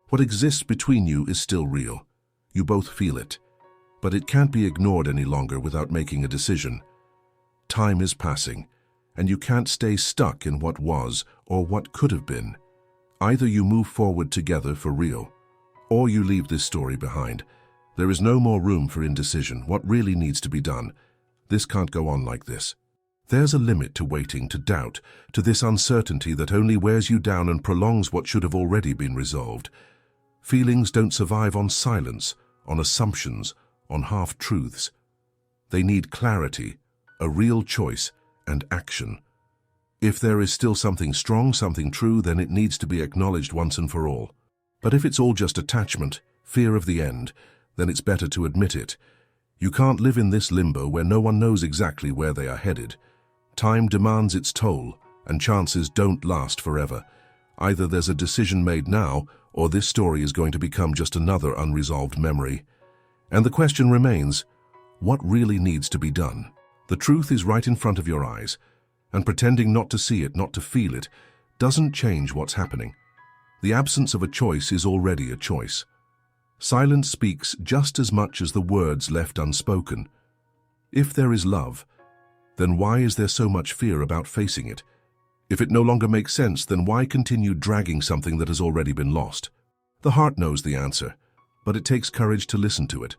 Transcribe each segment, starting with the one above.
What exists between you is still real. You both feel it. But it can't be ignored any longer without making a decision. Time is passing, and you can't stay stuck in what was or what could have been. Either you move forward together for real, or you leave this story behind. There is no more room for indecision. What really needs to be done? This can't go on like this. There's a limit to waiting, to doubt, to this uncertainty that only wears you down and prolongs what should have already been resolved. Feelings don't survive on silence, on assumptions, on half-truths. They need clarity, a real choice, and action. If there is still something strong, something true, then it needs to be acknowledged once and for all. But if it's all just attachment, fear of the end, then it's better to admit it. You can't live in this limbo where no one knows exactly where they are headed. Time demands its toll, and chances don't last forever. Either there's a decision made now, or this story is going to become just another unresolved memory. And the question remains, what really needs to be done? The truth is right in front of your eyes, and pretending not to see it, not to feel it, doesn't change what's happening. The absence of a choice is already a choice. Silence speaks just as much as the words left unspoken. If there is love, then why is there so much fear about facing it? If it no longer makes sense, then why continue dragging something that has already been lost? The heart knows the answer, but it takes courage to listen to it.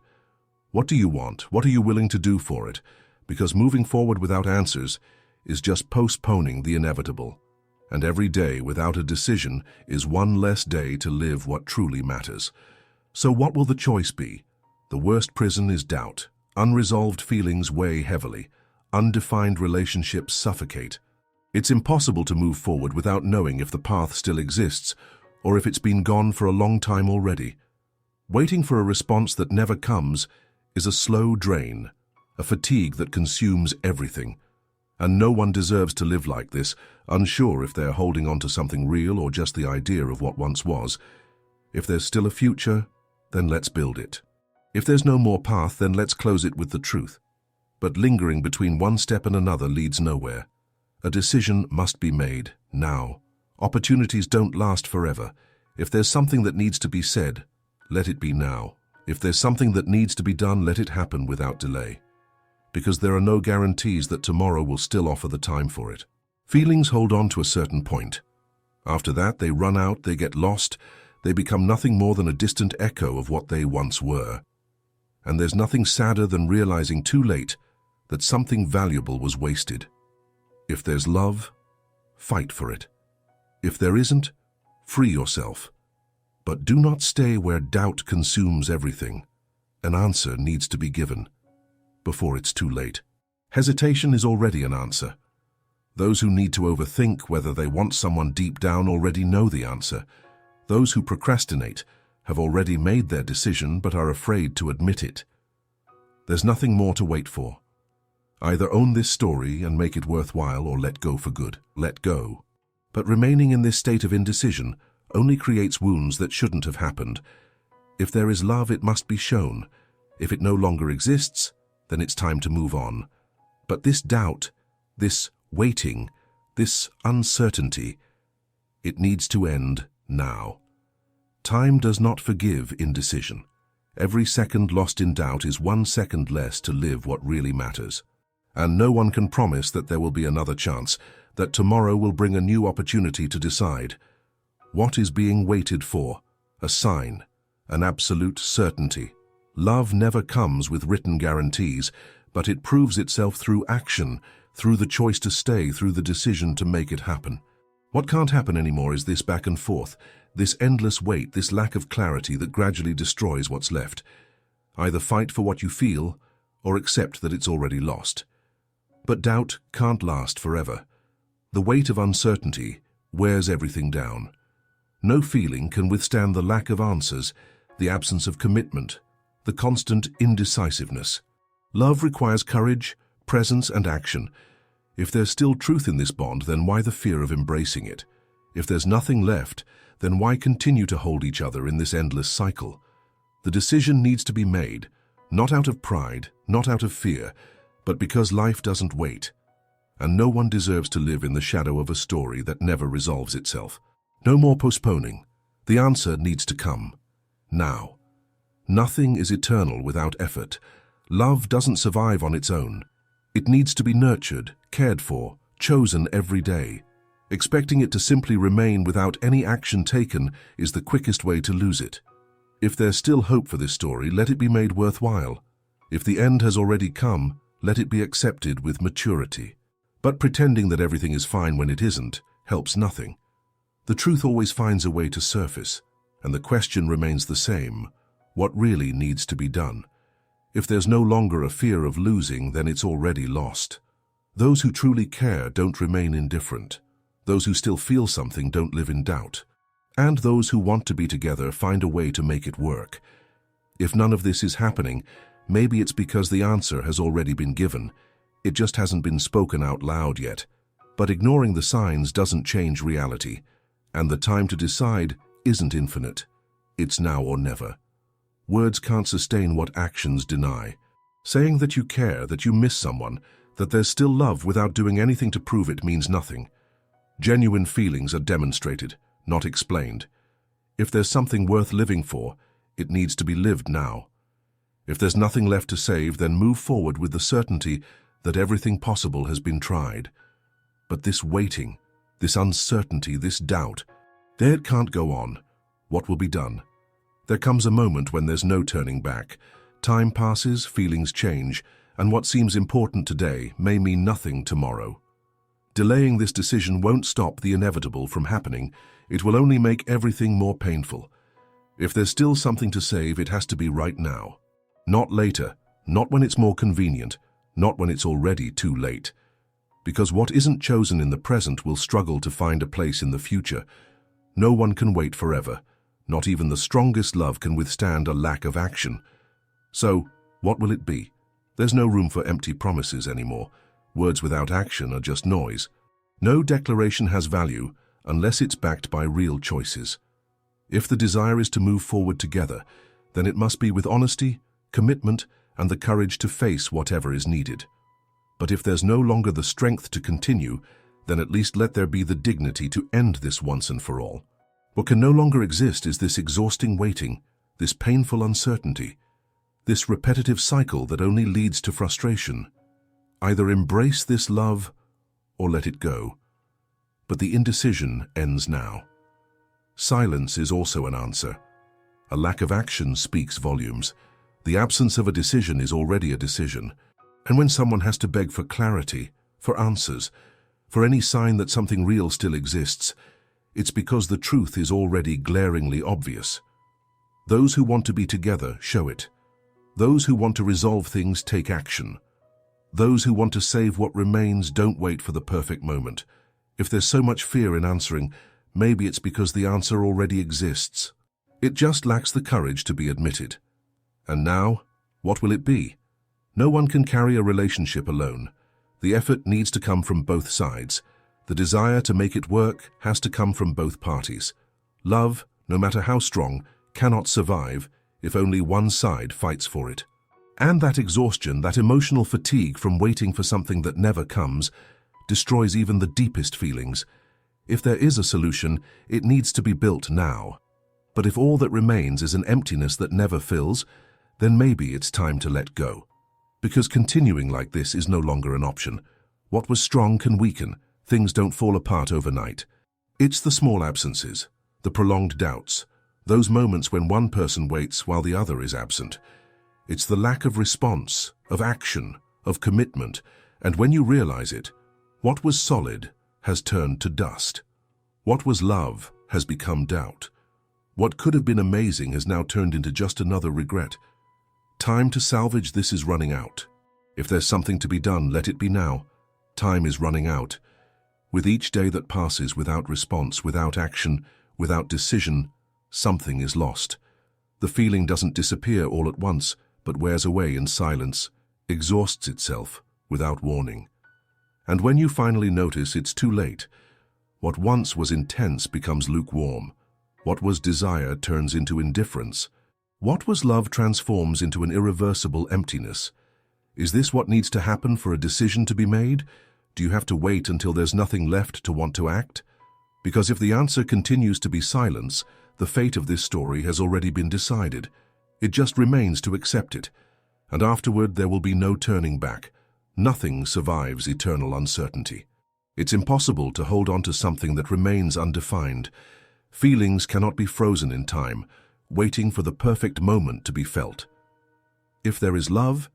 What do you want? What are you willing to do for it? Because moving forward without answers is just postponing the inevitable. And every day without a decision is one less day to live what truly matters. So what will the choice be? The worst prison is doubt. Unresolved feelings weigh heavily. Undefined relationships suffocate. It's impossible to move forward without knowing if the path still exists or if it's been gone for a long time already. Waiting for a response that never comes is a slow drain, a fatigue that consumes everything. And no one deserves to live like this, unsure if they're holding on to something real or just the idea of what once was. If there's still a future, then let's build it. If there's no more path, then let's close it with the truth. But lingering between one step and another leads nowhere. A decision must be made, now. Opportunities don't last forever. If there's something that needs to be said, let it be now. If there's something that needs to be done, let it happen without delay. Because there are no guarantees that tomorrow will still offer the time for it. Feelings hold on to a certain point. After that, they run out, they get lost, they become nothing more than a distant echo of what they once were. And there's nothing sadder than realizing too late that something valuable was wasted. If there's love, fight for it. If there isn't, free yourself. But do not stay where doubt consumes everything. An answer needs to be given before it's too late. Hesitation is already an answer. Those who need to overthink whether they want someone deep down already know the answer. Those who procrastinate have already made their decision but are afraid to admit it. There's nothing more to wait for. Either own this story and make it worthwhile or let go for good. Let go. But remaining in this state of indecision only creates wounds that shouldn't have happened. If there is love, it must be shown. If it no longer exists, then it's time to move on. But this doubt, this waiting, this uncertainty, it needs to end now. Time does not forgive indecision. Every second lost in doubt is 1 second less to live what really matters. And no one can promise that there will be another chance, that tomorrow will bring a new opportunity to decide. What is being waited for? A sign, an absolute certainty. Love never comes with written guarantees, but it proves itself through action, through the choice to stay, through the decision to make it happen. What can't happen anymore is this back and forth, this endless wait, this lack of clarity that gradually destroys what's left. Either fight for what you feel, or accept that it's already lost. But doubt can't last forever. The weight of uncertainty wears everything down. No feeling can withstand the lack of answers, the absence of commitment, the constant indecisiveness. Love requires courage, presence, and action. If there's still truth in this bond, then why the fear of embracing it? If there's nothing left, then why continue to hold each other in this endless cycle? The decision needs to be made, not out of pride, not out of fear, but because life doesn't wait. And no one deserves to live in the shadow of a story that never resolves itself. No more postponing. The answer needs to come. Now. Nothing is eternal without effort. Love doesn't survive on its own. It needs to be nurtured, cared for, chosen every day. Expecting it to simply remain without any action taken is the quickest way to lose it. If there's still hope for this story, let it be made worthwhile. If the end has already come, let it be accepted with maturity. But pretending that everything is fine when it isn't helps nothing. The truth always finds a way to surface, and the question remains the same: what really needs to be done? If there's no longer a fear of losing, then it's already lost. Those who truly care don't remain indifferent. Those who still feel something don't live in doubt. And those who want to be together find a way to make it work. If none of this is happening, maybe it's because the answer has already been given. It just hasn't been spoken out loud yet. But ignoring the signs doesn't change reality. And the time to decide isn't infinite. It's now or never. Words can't sustain what actions deny. Saying that you care, that you miss someone, that there's still love without doing anything to prove it means nothing. Genuine feelings are demonstrated, not explained. If there's something worth living for, it needs to be lived now. If there's nothing left to save, then move forward with the certainty that everything possible has been tried. But this waiting, this uncertainty, this doubt, it can't go on. What will be done? There comes a moment when there's no turning back. Time passes, feelings change, and what seems important today may mean nothing tomorrow. Delaying this decision won't stop the inevitable from happening. It will only make everything more painful. If there's still something to save, it has to be right now. Not later, not when it's more convenient, not when it's already too late. Because what isn't chosen in the present will struggle to find a place in the future. No one can wait forever. Not even the strongest love can withstand a lack of action. So, what will it be? There's no room for empty promises anymore. Words without action are just noise. No declaration has value unless it's backed by real choices. If the desire is to move forward together, then it must be with honesty, commitment, and the courage to face whatever is needed. But if there's no longer the strength to continue, then at least let there be the dignity to end this once and for all. What can no longer exist is this exhausting waiting, this painful uncertainty, this repetitive cycle that only leads to frustration. Either embrace this love or let it go. But the indecision ends now. Silence is also an answer. A lack of action speaks volumes. The absence of a decision is already a decision. And when someone has to beg for clarity, for answers, for any sign that something real still exists, it's because the truth is already glaringly obvious. Those who want to be together show it. Those who want to resolve things take action. Those who want to save what remains don't wait for the perfect moment. If there's so much fear in answering, maybe it's because the answer already exists. It just lacks the courage to be admitted. And now, what will it be? No one can carry a relationship alone. The effort needs to come from both sides. The desire to make it work has to come from both parties. Love, no matter how strong, cannot survive if only one side fights for it. And that exhaustion, that emotional fatigue from waiting for something that never comes, destroys even the deepest feelings. If there is a solution, it needs to be built now. But if all that remains is an emptiness that never fills, then maybe it's time to let go. Because continuing like this is no longer an option. What was strong can weaken. Things don't fall apart overnight. It's the small absences, the prolonged doubts, those moments when one person waits while the other is absent. It's the lack of response, of action, of commitment, and when you realize it, what was solid has turned to dust. What was love has become doubt. What could have been amazing has now turned into just another regret. Time to salvage this is running out. If there's something to be done, let it be now. Time is running out. With each day that passes without response, without action, without decision, something is lost. The feeling doesn't disappear all at once, but wears away in silence, exhausts itself without warning. And when you finally notice, it's too late. What once was intense becomes lukewarm. What was desire turns into indifference. What was love transforms into an irreversible emptiness. Is this what needs to happen for a decision to be made? Do you have to wait until there's nothing left to want to act? Because if the answer continues to be silence, The fate of this story has already been decided. It just remains to accept it. And afterward there will be no turning back. Nothing survives eternal uncertainty. It's impossible to hold on to something that remains undefined. Feelings cannot be frozen in time, waiting for the perfect moment to be felt. If there is love,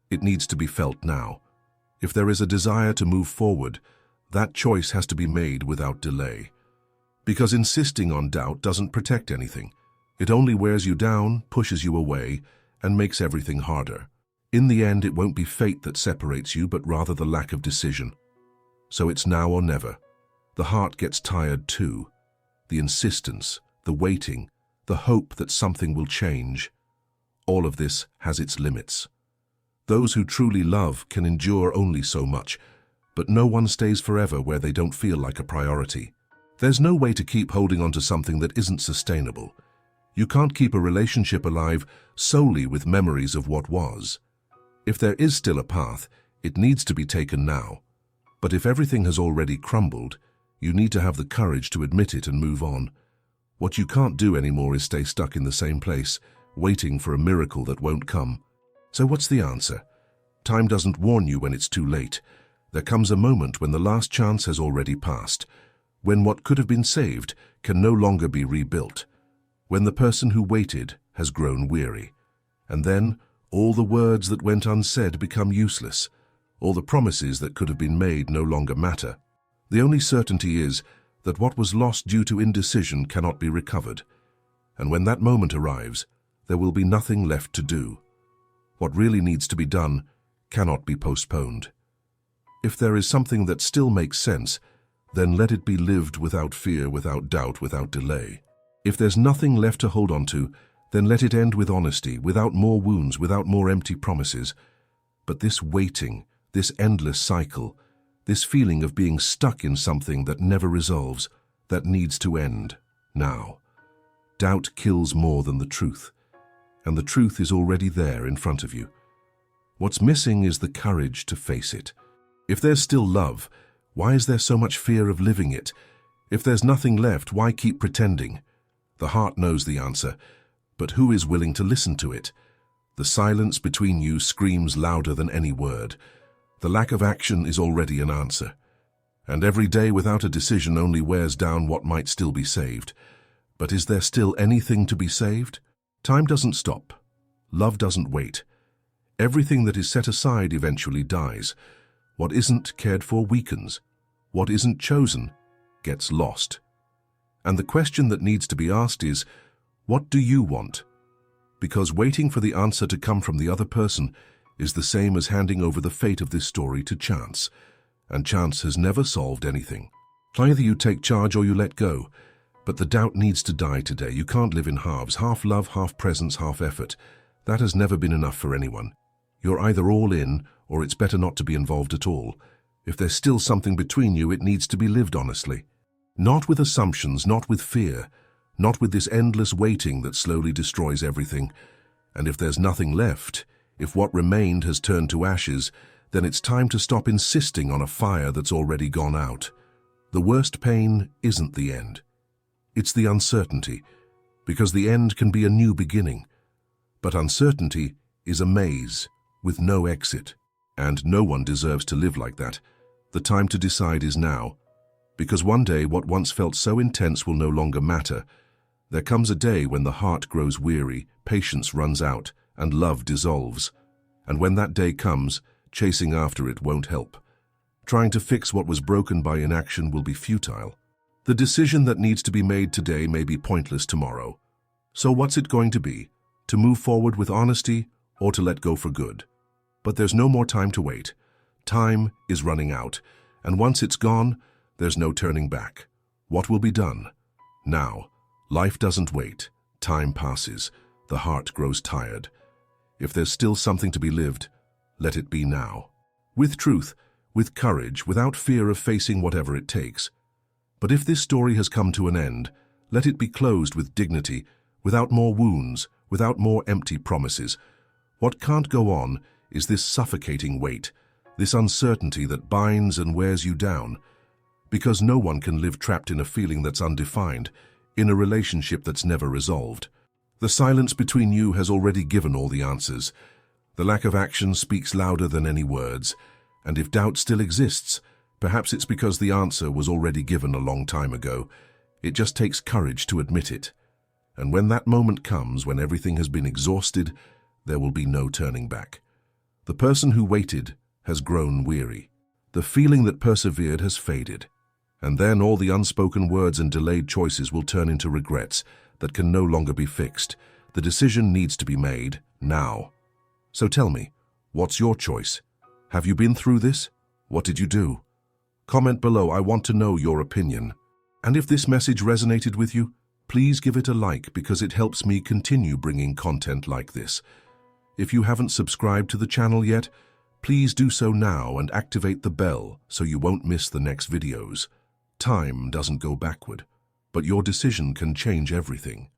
it needs to be felt now. If there is a desire to move forward, that choice has to be made without delay. Because insisting on doubt doesn't protect anything. It only wears you down, pushes you away, and makes everything harder. In the end, it won't be fate that separates you, but rather the lack of decision. So it's now or never. The heart gets tired too. The insistence, the waiting, the hope that something will change. All of this has its limits. Those who truly love can endure only so much, but no one stays forever where they don't feel like a priority. There's no way to keep holding on to something that isn't sustainable. You can't keep a relationship alive solely with memories of what was. If there is still a path, it needs to be taken now. But if everything has already crumbled, you need to have the courage to admit it and move on. What you can't do anymore is stay stuck in the same place, waiting for a miracle that won't come. So what's the answer? Time doesn't warn you when it's too late. There comes a moment when the last chance has already passed, when what could have been saved can no longer be rebuilt, when the person who waited has grown weary. And then all the words that went unsaid become useless. All the promises that could have been made no longer matter. The only certainty is that what was lost due to indecision cannot be recovered. And when that moment arrives, there will be nothing left to do. What really needs to be done cannot be postponed. If there is something that still makes sense, then let it be lived without fear, without doubt, without delay. If there's nothing left to hold on to, then let it end with honesty, without more wounds, without more empty promises. But this waiting, this endless cycle, this feeling of being stuck in something that never resolves, that needs to end now. Doubt kills more than the truth, and the truth is already there in front of you. What's missing is the courage to face it. If there's still love, why is there so much fear of living it? If there's nothing left, why keep pretending? The heart knows the answer, but who is willing to listen to it? The silence between you screams louder than any word. The lack of action is already an answer. And every day without a decision only wears down what might still be saved. But is there still anything to be saved? Time doesn't stop. Love doesn't wait. Everything that is set aside eventually dies. What isn't cared for weakens. What isn't chosen gets lost. And the question that needs to be asked is, what do you want? Because waiting for the answer to come from the other person is the same as handing over the fate of this story to chance. And chance has never solved anything. Either you take charge or you let go. But the doubt needs to die today. You can't live in halves, half love, half presence, half effort. That has never been enough for anyone. You're either all in, or it's better not to be involved at all. If there's still something between you, it needs to be lived honestly. Not with assumptions, not with fear, not with this endless waiting that slowly destroys everything. And if there's nothing left, if what remained has turned to ashes, then it's time to stop insisting on a fire that's already gone out. The worst pain isn't the end. It's the uncertainty, because the end can be a new beginning. But uncertainty is a maze with no exit, and no one deserves to live like that. The time to decide is now, because one day what once felt so intense will no longer matter. There comes a day when the heart grows weary, patience runs out, and love dissolves. And when that day comes, chasing after it won't help. Trying to fix what was broken by inaction will be futile. The decision that needs to be made today may be pointless tomorrow. So what's it going to be? To move forward with honesty or to let go for good? But there's no more time to wait. Time is running out, and once it's gone, there's no turning back. What will be done? Now. Life doesn't wait. Time passes. The heart grows tired. If there's still something to be lived, let it be now. With truth, with courage, without fear of facing whatever it takes. But if this story has come to an end, let it be closed with dignity, without more wounds, without more empty promises. What can't go on is this suffocating weight, this uncertainty that binds and wears you down. Because no one can live trapped in a feeling that's undefined. in a relationship that's never resolved. The silence between you has already given all the answers. The lack of action speaks louder than any words, and if doubt still exists, perhaps it's because the answer was already given a long time ago. It just takes courage to admit it. And when that moment comes, when everything has been exhausted, there will be no turning back. The person who waited has grown weary. The feeling that persevered has faded. And then all the unspoken words and delayed choices will turn into regrets that can no longer be fixed. The decision needs to be made now. So tell me, what's your choice? Have you been through this? What did you do? Comment below, I want to know your opinion. And if this message resonated with you, please give it a like because it helps me continue bringing content like this. If you haven't subscribed to the channel yet, please do so now and activate the bell so you won't miss the next videos. Time doesn't go backward, but your decision can change everything.